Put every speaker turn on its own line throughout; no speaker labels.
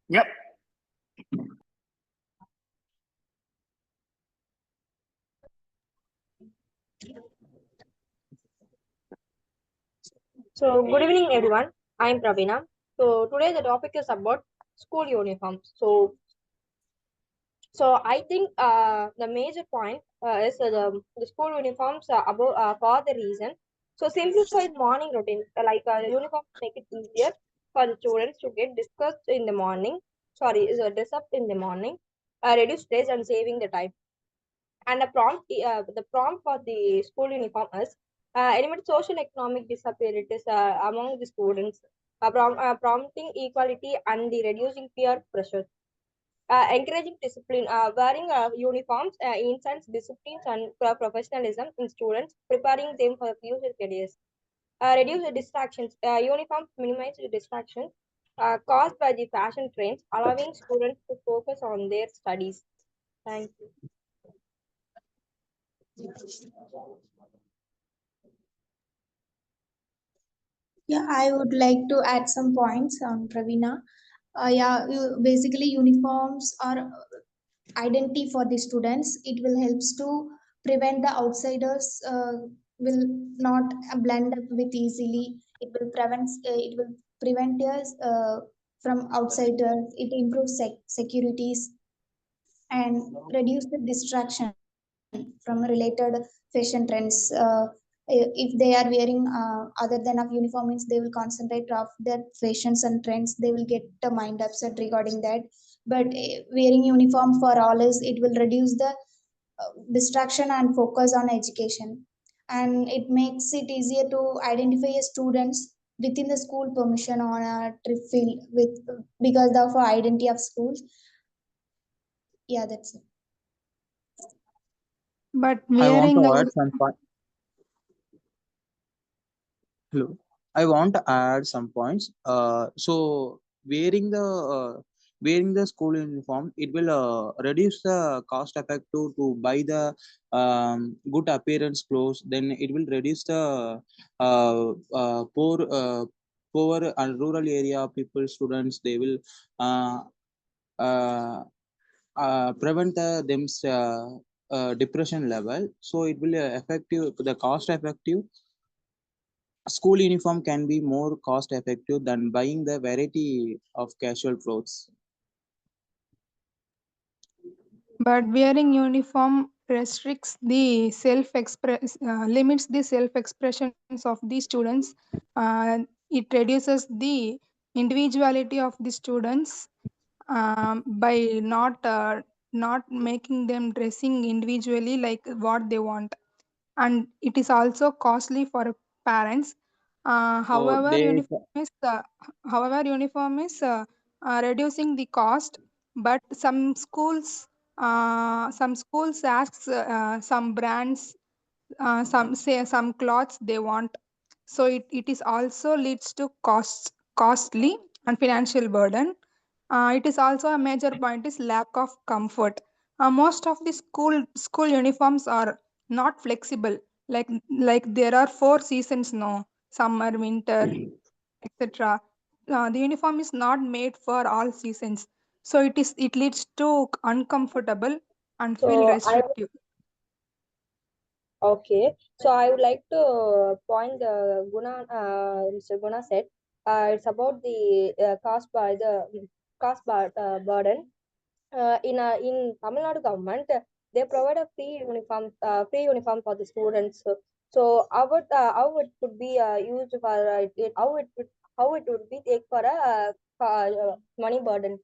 Yep.
So, good evening, everyone. I'm Pravina. So, today the topic is about school uniforms. So I think the major point is the school uniforms about for the reason. So, simplified morning routine, uniforms make it easier for the students to get discussed in the morning. Sorry, is dress up in the morning, reduce stress and saving the time. And the prompt for the school uniform is eliminate social economic disparities among the students, prompting equality and the reducing peer pressure, encouraging discipline, wearing uniforms, incense disciplines and professionalism in students, preparing them for future careers, reduce the distractions. Uniforms minimize the distractions caused by the fashion trends, allowing students to focus on their studies. Thank you.
Yeah, I would like to add some points on Pravina. Basically uniforms are identity for the students. It will helps to prevent the outsiders will not blend up with easily. It will prevent us from outsiders. It improves securities and reduce the distraction from related fashion trends. If they are wearing other than of uniform means they will concentrate of their fashions and trends. They will get the mind upset regarding that. But wearing uniform for all is it will reduce the distraction and focus on education, and it makes it easier to identify students within the school permission on a trip field with because of identity of schools. Yeah, that's it.
But
I want
wearing
to
a
add some point. Hello. I want to add some points. So wearing the school uniform, it will reduce the cost effective to buy the good appearance clothes. Then it will reduce the poor and rural area people students. They will uh, uh, prevent them depression level. So it will effective the cost effective. School uniform can be more cost effective than buying the variety of casual clothes.
but wearing uniform restricts the limits the self expressions of the students. It reduces the individuality of the students by not making them dressing individually like what they want, and it is also costly for parents. Uh,
So
however,
they
uniform is uh, however, uniform is reducing the cost, but some schools asks some brands, some clothes they want, so it is also leads to costly and financial burden. It is also a major point is lack of comfort. Most of the school uniforms are not flexible, like there are 4 seasons, no, summer, winter, etc. The uniform is not made for all seasons, so it leads to uncomfortable and feel
So I
restrictive.
Okay, so I would like to point the Mr. Guna said, it's about the cost burden. In Tamil Nadu government, they provide a free uniform for the students. So how it could be used for how it would be take for a money burden.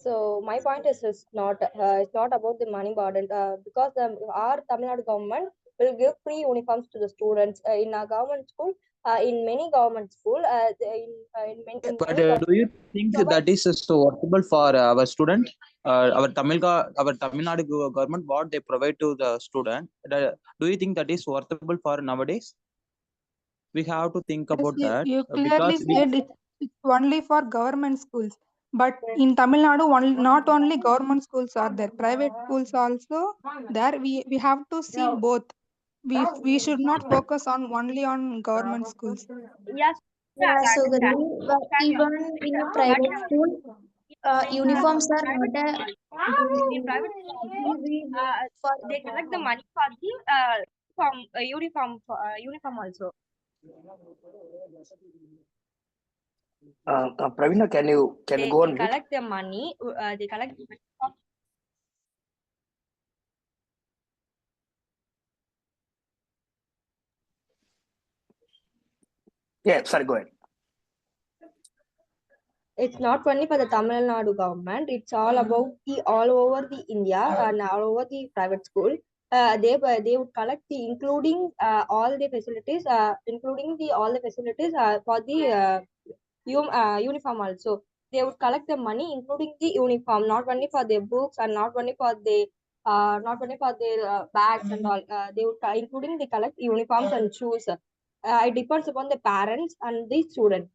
So my point is it's not about the money burden because our Tamil Nadu government will give free uniforms to the students in a government school. In many government school, in
but
many
do you
government
think
provide.
that is so workable for our student? Our Tamil Nadu government, what they provide to the student? Do you think that is workable for nowadays? We have to think
Yes,
about that
you clearly
because we
said it's only for government schools. But in Tamil Nadu, not only government schools are there, private schools also there. We have to see both. We should not focus on only on government schools.
Yes, yeah,
Yeah,
I
so
understand.
Guru, but even in a private school, Uniforms are not a
In private schools also, they collect the money for the uniform also.
Pravina, can you
They
go on mute?
collect the money. They collect the money from.
Yeah, sorry, go ahead.
It's not only for the Tamil Nadu government. It's all about the all over the India and all over the private school. They would collect the including all the facilities, including the all the facilities for the uniform also. They would collect the money, including the uniform, not only for their books and not only for their bags and all. They would including they collect uniforms and shoes. It depends upon the parents and the student.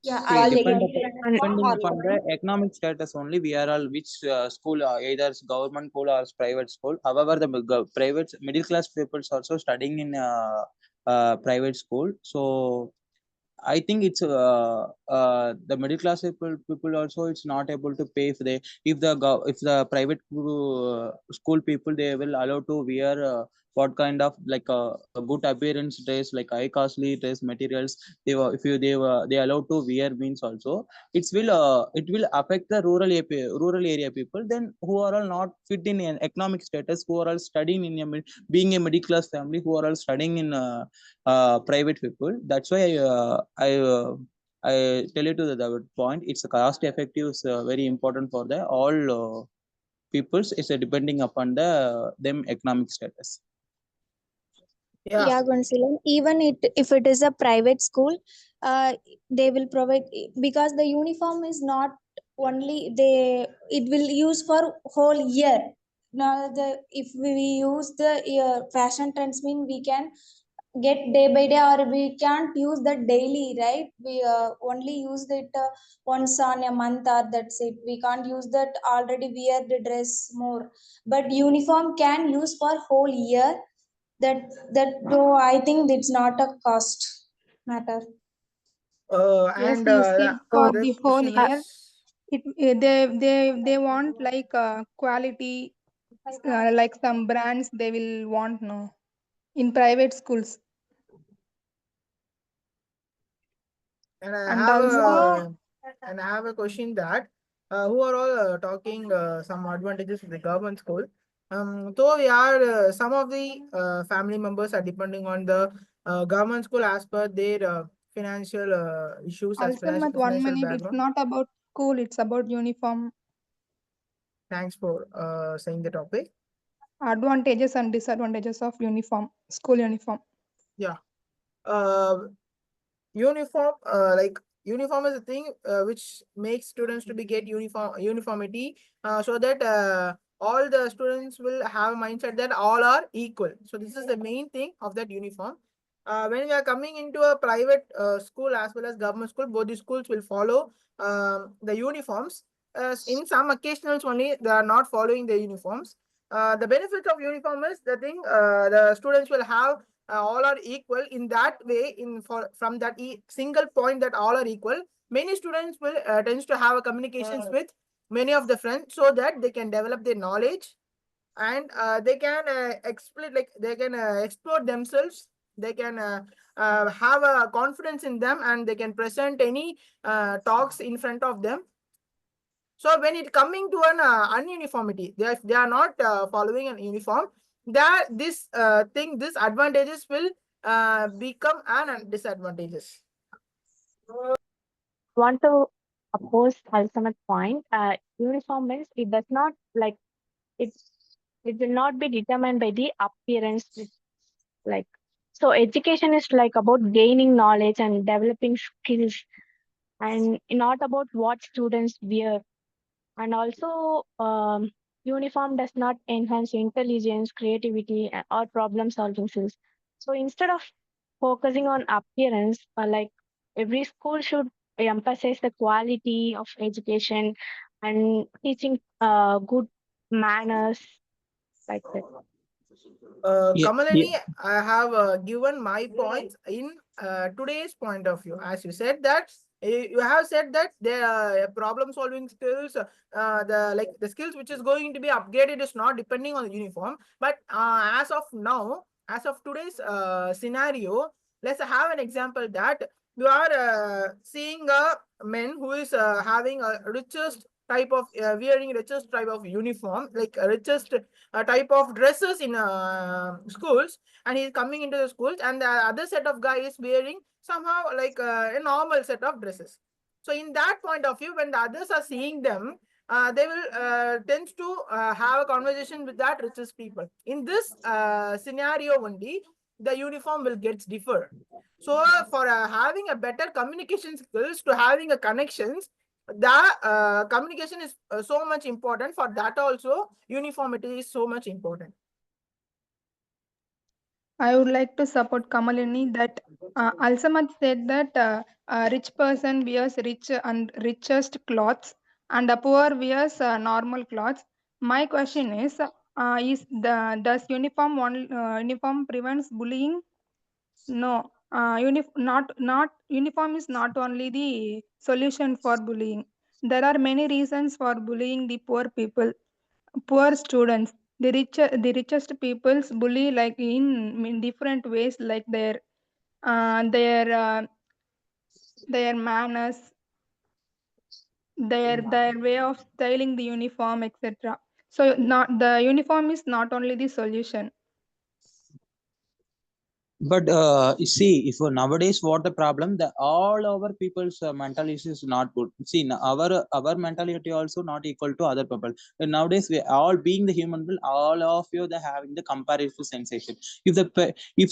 Yeah,
See,
I
While
would
they
depend
get
like
the
to
upon,
add some
depending
uniform or
upon
points.
the economic status only, we are all which school, either it's government school or private school. However, the private middle class people also studying in private school. So I think it's the middle class people also it's not able to pay if the private school people they will allow to wear what kind of like a good appearance dress like high costly dress materials if you they allow to wear means also it will affect the rural area people then who are all not fit in an economic status who are all studying in being a middle class family who are all studying in private people. That's why I tell you to the point. It's a cost effective is very important for the all peoples. It's depending upon the them economic status.
Yeah.
Yeah, Gunsilan, even if it is a private school, they will provide, because the uniform is not only they, it will use for whole year. Now the if we use the fashion trends, mean we can get day by day, or we can't use that daily, right? We only use it once on a month, or that's it. We can't use that already wear the dress more, but uniform can use for whole year. That though I think it's not a cost matter.
Yes,
And
you see,
the
for
other
the whole
question
year,
is,
they want like quality, like some brands they will want no in private schools,
and I
and
have
also
a and I have a question that who are all talking some advantages of the government school. So we are some of the family members are depending on the government school as per their financial issues as
also
financial
with 1 minute. It's
background.
not about school; it's about uniform
Thanks for saying the topic.
advantages and disadvantages of uniform, school uniform.
Yeah. Uh, Uniform, uniform is a thing which makes students to be get uniformity, so that all the students will have a mindset that all are equal. So this is the main thing of that uniform. When we are coming into a private school as well as government school, both the schools will follow the uniforms. In some occasionals only they are not following the uniforms. The benefit of uniform is the thing, the students will have all are equal in that way. In for from that single point that all are equal, many students will tends to have a communications with many of the friends, so that they can develop their knowledge, and they can explain, like they can explore themselves. They can have a confidence in them, and they can present any talks in front of them. So when it coming to an ununiformity, they are not following an uniform. That this this advantages will become an disadvantages.
Want to oppose ultimate point. Uniform means it does not like it. It will not be determined by the appearance. Like so, education is like about gaining knowledge and developing skills, and not about what students wear. And also, uniform does not enhance intelligence, creativity, or problem solving skills. So instead of focusing on appearance, like every school should emphasize the quality of education and teaching good manners, like that.
Yeah, yeah.
Kamalani, I have given my points in today's point of view. As you said that You have said that the problem solving skills, the skills which is going to be upgraded is not depending on the uniform. But as of now, as of today's scenario, let's have an example that you are seeing a man who is having a richest type of wearing richest type of uniform, like richest type of dresses in schools, and he's coming into the schools, and the other set of guy is wearing somehow like a normal set of dresses. So in that point of view, when the others are seeing them, they will tend to have a conversation with that richest people. In this scenario only, the uniform will get differ. So for having a better communication skills to having a connections, the communication is so much important. For that also, uniformity is so much important.
I would like to support Kamalini that Alsamat said that a rich person wears rich and richest clothes and a poor wears normal clothes. My question is does uniform prevents bullying? No, not uniform is not only the solution for bullying. There are many reasons for bullying the poor people, poor students. The richest peoples bully like in different ways, like their manners, their way of styling the uniform, etc. So not the uniform is not only the solution.
But you see, if nowadays what the problem, the all our people's mentality is not good. See, our mentality also not equal to other people. And nowadays we all being the human being, all of you they having the comparative sensation. If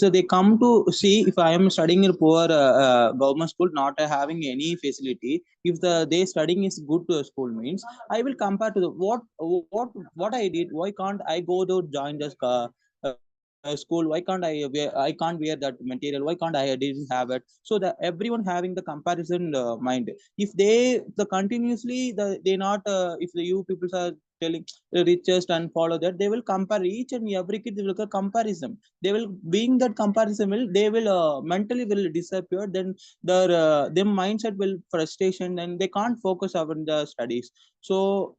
they come to see, if I am studying in poor government school, not having any facility, if they studying is good school means, I will compare to the what I did. Why can't I go to join this school? Why can't I can't wear that material? Why can't I didn't have it? So the everyone having the comparison mind. If the continuously they not if the you people are telling the richest and follow that, they will compare each and every kid. They will comparison. They will being that comparison will they will mentally will disappear. Then their mindset will frustration and they can't focus on the studies. So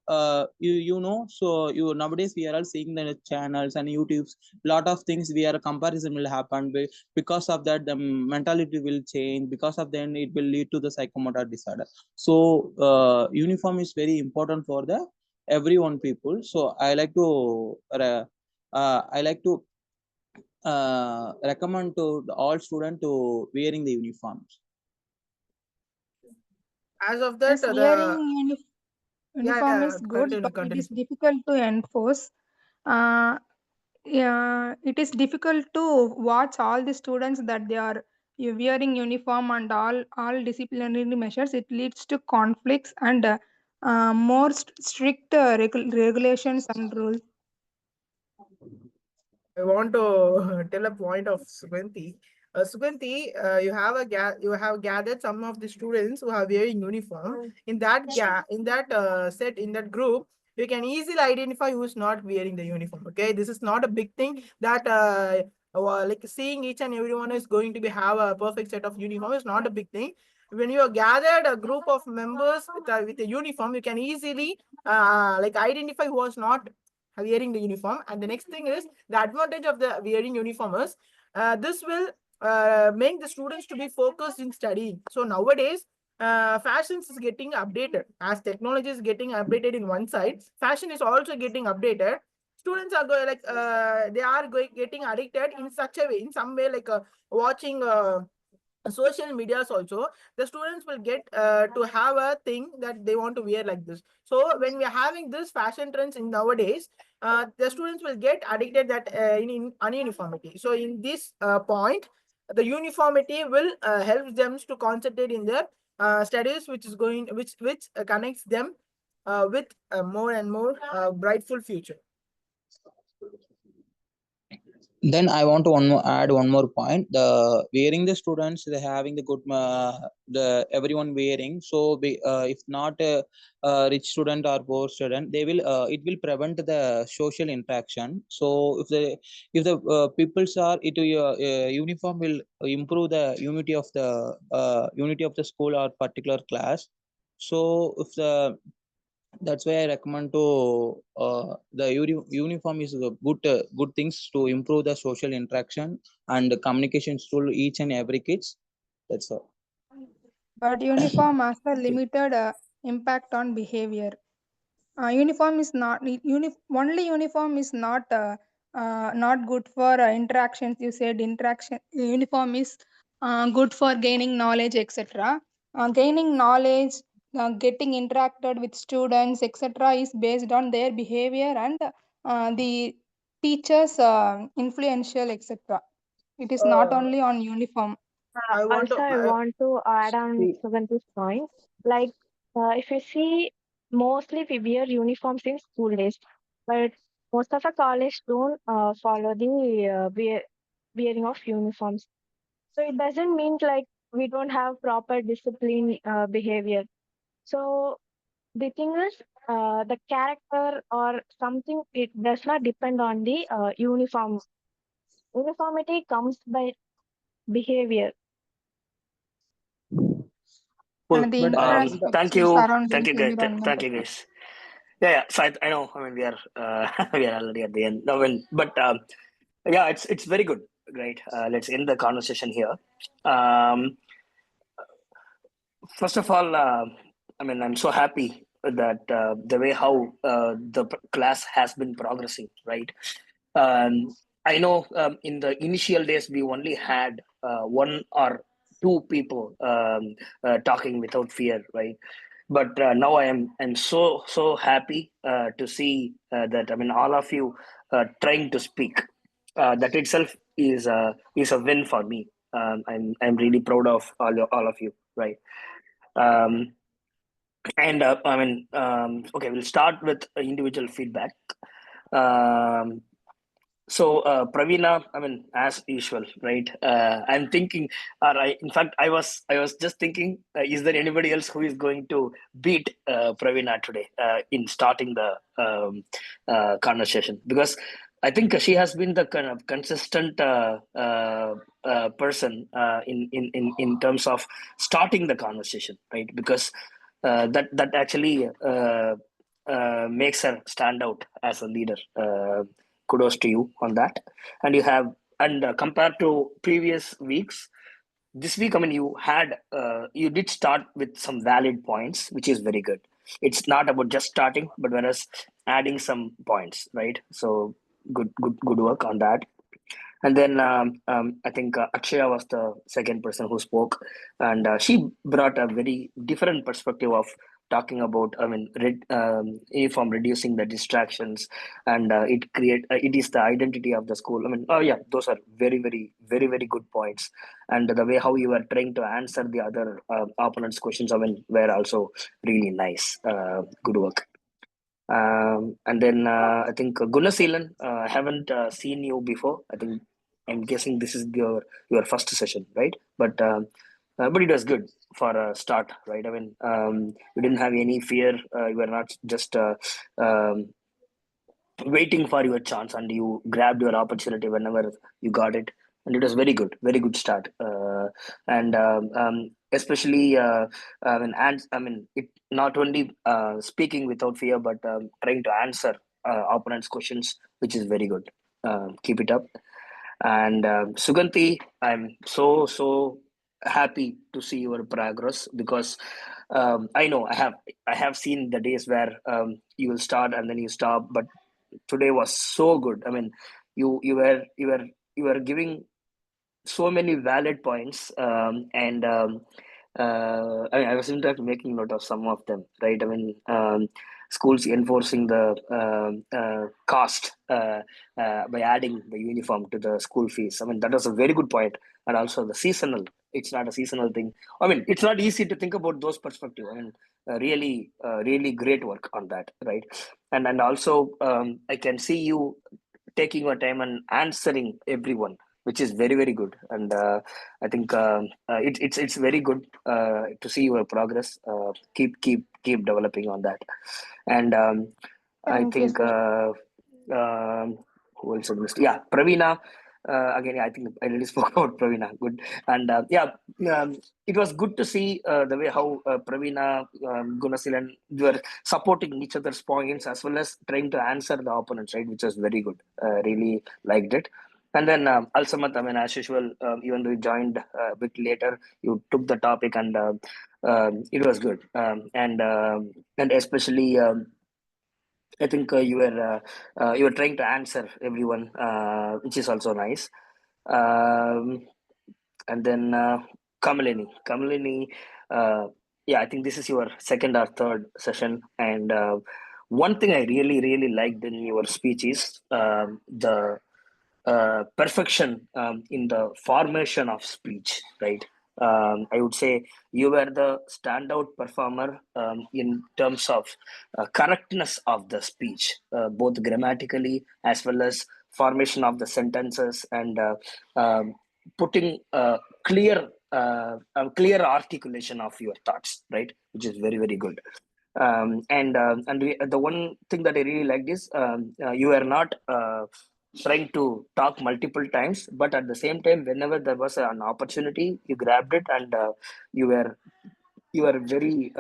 you know, so you nowadays we are all seeing the channels and YouTube's lot of things where a comparison will happen. Because of that the mentality will change. Because of then it will lead to the psychomotor disorder. So uniform is very important for the everyone people. So I like to recommend to all students to wearing the uniforms.
As of that,
Yes, wearing uniform is good,
continue,
but it
continue.
is difficult to enforce. Uh, yeah, it is difficult to watch all the students that they are wearing uniform and all disciplinary measures. It leads to conflicts and more strict regulations and rules.
I want to tell a point of Suganti. Suganti, you have gathered some of the students who are wearing uniform. In that set in that group, you can easily identify who is not wearing the uniform. Okay, this is not a big thing that like seeing each and everyone is going to be have a perfect set of uniform is not a big thing. When you are gathered a group of members with a uniform, you can easily like identify who was not wearing the uniform. And the next thing is the advantage of the wearing uniform is this will make the students to be focused in studying. So nowadays fashions is getting updated. As technology is getting updated in one side, fashion is also getting updated. Students are going like they are getting addicted in such a way, in some way, like watching social medias also. The students will get to have a thing that they want to wear like this. So when we are having this fashion trends in nowadays, the students will get addicted that in uniformity. So in this point, the uniformity will help them to concentrate in their studies, which is going which connects them with a more and more brightful future.
Then I want to add one more point. The wearing, the students, they having the good the everyone wearing. So if not a rich student or poor student, they will it will prevent the social interaction. So if the peoples are it uniform will improve the unity of the school or particular class. So if the that's why I recommend to the uniform is a good things to improve the social interaction and communications to each and every kids. That's all.
But uniform has a limited impact on behavior. Uniform is not only uniform is not good for interactions. You said interaction uniform is good for gaining knowledge, etc. Gaining knowledge, getting interacted with students, etc. is based on their behavior and the teachers influential, etc. It is not
Uh,
only on uniform.
I want
Also,
to.
I want to add on Suganti's point. Like, if you see, mostly we wear uniforms in school days, but most of the college don't follow the wearing of uniforms. So it doesn't mean like we don't have proper discipline behavior. So the thing is, the character or something, it does not depend on the uniform. Uniformity comes by behavior.
Cool.
And the
But
Thank
infrastructure
you.
surrounding
Thank you, guys.
environment,
Thank you,
etc.
guys. Yeah. So I know. I mean, we are we are already at the end. No, but yeah, it's very good. Great. Let's end the conversation here. Um, First of all, I mean, I'm so happy that the way how class has been progressing, right? I know in the initial days we only had one or two people talking without fear, right? But now I'm so happy to see that, I mean, all of you trying to speak. That itself is a win for me. I'm really proud of all of you, right? Um, and I mean, okay, we'll start with individual feedback. Um, Praveena, I mean, as usual, right? I'm thinking, or in fact, I was just thinking, is there anybody else who is going to beat Praveena today in starting the conversation? Because I think she has been the kind of consistent person in terms of starting the conversation, right? Because that actually makes her stand out as a leader. Kudos to you on that. And you have, and compared to previous weeks, this week, I mean, you did start with some valid points, which is very good. It's not about just starting, but whereas adding some points, right? So good work on that. And then I think Akshaya was the second person who spoke, and she brought a very different perspective of talking about, I mean, from reducing the distractions, and it is the identity of the school. I mean, oh yeah, those are very good points, and the way how you were trying to answer the other opponents' questions, I mean, were also really nice. Good work. And then I think Gunaseelan, I haven't seen you before. I think I'm guessing this is your first session, right? But it was good for a start, right? I mean, you didn't have any fear. You were not just um, waiting for your chance, and you grabbed your opportunity whenever you got it, and it was very good start. And especially I mean, it not only speaking without fear, but trying to answer opponents questions, which is very good. Keep it up. And Suganti, I'm so happy to see your progress, because I know I have seen the days where you will start and then you stop, but today was so good. I mean, you were giving so many valid points, and I mean, I was in fact making note of some of them, right? I mean, schools enforcing the cost by adding the uniform to the school fees. I mean, that was a very good point. And also the seasonal. It's not a seasonal thing. I mean, it's not easy to think about those perspective. I mean, really great work on that, right? And also I can see you taking your time and answering everyone, which is very, very good. And I think it's very good to see your progress. Keep developing on that. And I
Thank you,
think
sir.
who else I missed? Yeah, Pravina. Again, yeah, I think I already spoke about Pravina. Good. And it was good to see the way how Pravina, Gunasilan were supporting each other's points as well as trying to answer the opponents, right? Which was very good. Really liked it. And then Alsamat, I mean, as usual, even though you joined a bit later, you took the topic and it was good. And especially, I think you were trying to answer everyone, which is also nice. Um, and then Kamalini, yeah, I think this is your second or third session. And one thing I really liked in your speech is the perfection in the formation of speech, right? I would say you were the standout performer in terms of correctness of the speech, both grammatically as well as formation of the sentences and putting clear articulation of your thoughts, right? Which is very, very good. The one thing that I really liked is you are not trying to talk multiple times, but at the same time, whenever there was an opportunity, you grabbed it and you were very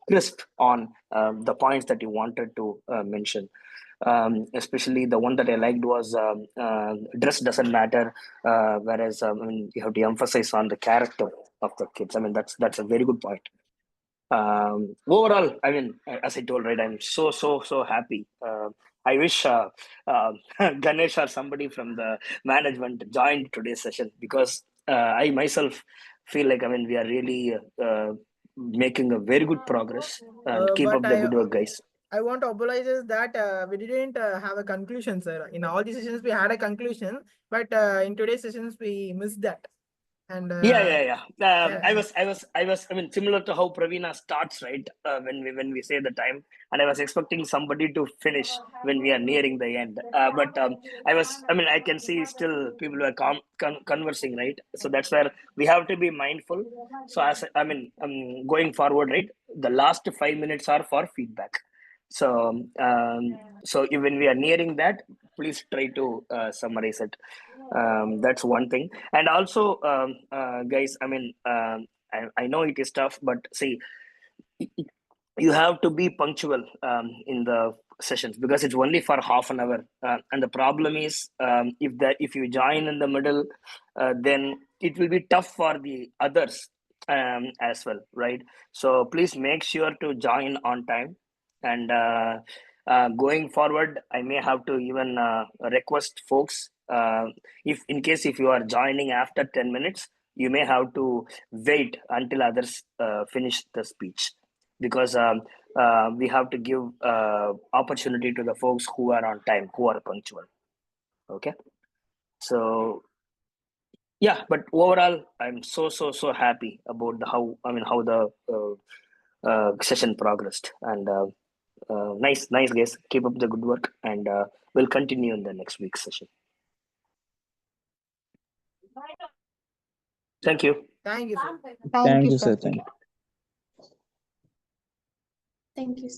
crisp on the points that you wanted to mention. Especially the one that I liked was dress doesn't matter, whereas I mean, you have to emphasize on the character of the kids. I mean, that's a very good point. Overall, I mean, as I told, right, I'm so happy. I wish Ganesh or somebody from the management joined today's session, because I myself feel like, I mean, we are really making a very good progress, and keep
But
up the good work, guys.
I want to apologize that we didn't have a conclusion, sir. In all the sessions, we had a conclusion, but in today's sessions, we missed that. And
Yeah.
yeah.
I was. I mean, similar to how Pravina starts, right? When we say the time, and I was expecting somebody to finish when we are nearing the end. But I was. I mean, I can see still people were conversing, right? So that's where we have to be mindful. So as I mean, going forward, right? The last 5 minutes are for feedback. So when we are nearing that, please try to summarize it. That's one thing. And also, guys, I mean, I know it is tough, but see, you have to be punctual in the sessions, because it's only for half an hour. And the problem is, if you join in the middle, then it will be tough for the others as well, right? So please make sure to join on time. And going forward, I may have to even request folks, if in case if you are joining after 10 minutes, you may have to wait until others finish the speech, because we have to give opportunity to the folks who are on time, who are punctual. Okay, so yeah, but overall, I'm so happy about how the session progressed. And nice guys, keep up the good work, and we'll continue in the next week's session. Thank you.
Thank you, sir.
Thank you,
you,
sir.
sir. Thank you.
Thank you.